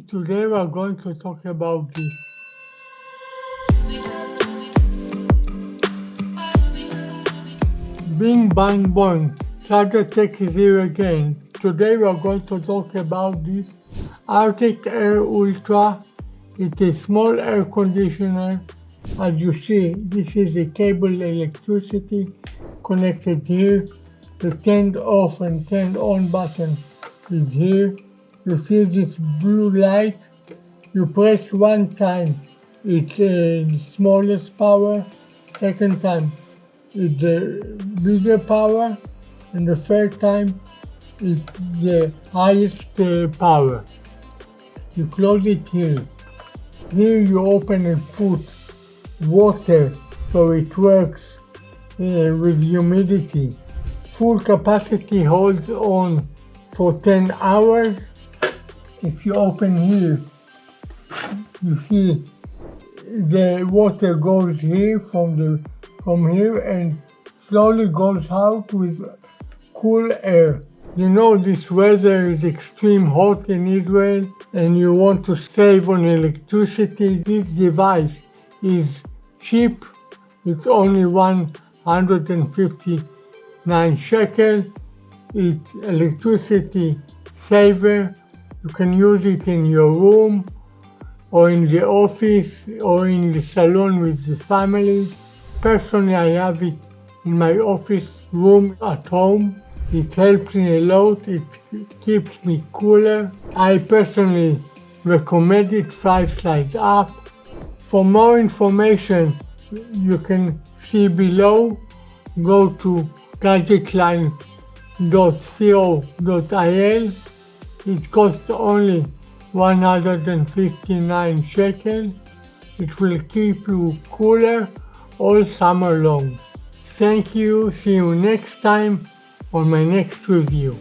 Today we are going to talk about this. Bing bang boing, Slidertech is here again. Today we are going to talk about this Arctic Air Ultra. It's a small air conditioner. As you see, this is a cable electricity connected here. The turned off and turned on button is here. You see this blue light? You press one time, it's the smallest power. Second time, it's the bigger power. And the third time, it's the highest power. You close it here. Here you open and put water so it works with humidity. Full capacity holds on for 10 hours. If you open here, you see the water goes here from here and slowly goes out with cool air. You know this weather is extreme hot in Israel and you want to save on electricity. This device is cheap. It's only 159 shekel. It's electricity saver. You can use it in your room or in the office or in the salon with the family. Personally, I have it in my office room at home. It helps me a lot. It keeps me cooler. I personally recommend it 5 slides up. For more information, you can see below. Go to gadgetline.co.il. It costs only 159 shekel. It will keep you cooler all summer long. Thank you. See you next time on my next review.